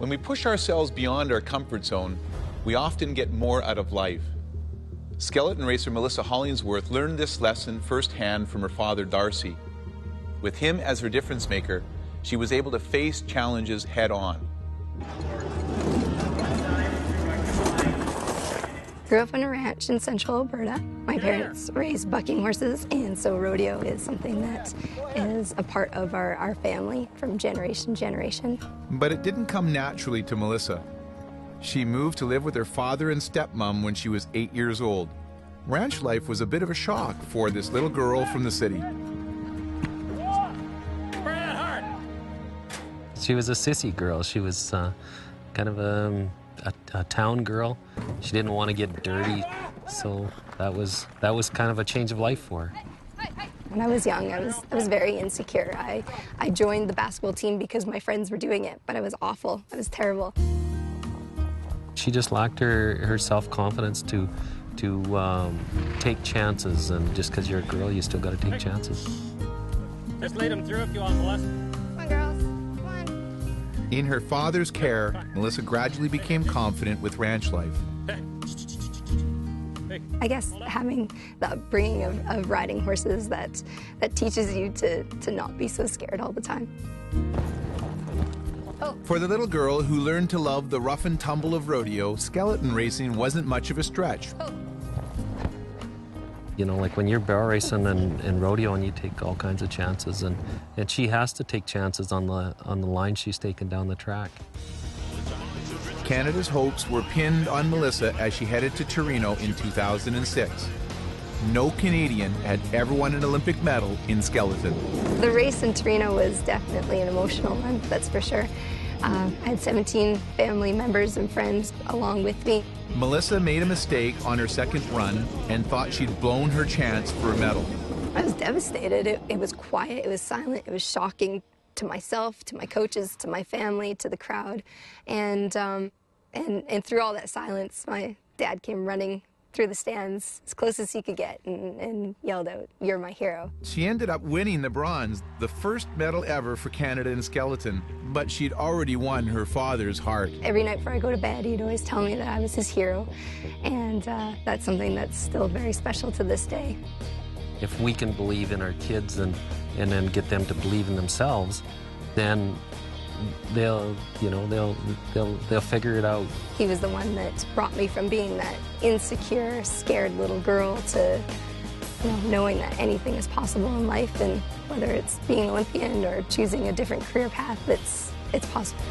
When we push ourselves beyond our comfort zone, we often get more out of life. Skeleton racer Mellisa Hollingsworth learned this lesson firsthand from her father, Darcy. With him as her difference maker, she was able to face challenges head on. Grew up on a ranch in central Alberta. My parents raised bucking horses, and so rodeo is something that is a part of our family from generation to generation. But it didn't come naturally to Mellisa. She moved to live with her father and stepmom when she was 8 years old. Ranch life was a bit of a shock for this little girl from the city. She was a sissy girl. She was kind of a town girl. She didn't want to get dirty, so that was kind of a change of life for her. When I was young, I was very insecure. I joined the basketball team because my friends were doing it, but I was awful. I was terrible. She just lacked her self-confidence to take chances, and just because you're a girl, you still got to take chances. Just lead them through if you want, Melissa. Come on, girls. Come on. In her father's care, Mellisa gradually became confident with ranch life. I guess having the upbringing of riding horses that teaches you to not be so scared all the time. Oh. For the little girl who learned to love the rough and tumble of rodeo, skeleton racing wasn't much of a stretch. Oh. You know, like when you're barrel racing and rodeo, and you take all kinds of chances, and she has to take chances on the line she's taken down the track. Canada's hopes were pinned on Mellisa as she headed to Torino in 2006. No Canadian had ever won an Olympic medal in skeleton. The race in Torino was definitely an emotional one, that's for sure. I had 17 family members and friends along with me. Mellisa made a mistake on her second run and thought she'd blown her chance for a medal. I was devastated. It was quiet, it was silent, it was shocking to myself, to my coaches, to my family, to the crowd. And through all that silence, my dad came running through the stands as close as he could get and yelled out, "You're my hero." She ended up winning the bronze, the first medal ever for Canada in skeleton, but she'd already won her father's heart. Every night before I go to bed, he'd always tell me that I was his hero, and that's something that's still very special to this day. If we can believe in our kids and then get them to believe in themselves, then they'll figure it out. He was the one that brought me from being that insecure, scared little girl to knowing that anything is possible in life, and whether it's being an Olympian or choosing a different career path, it's possible.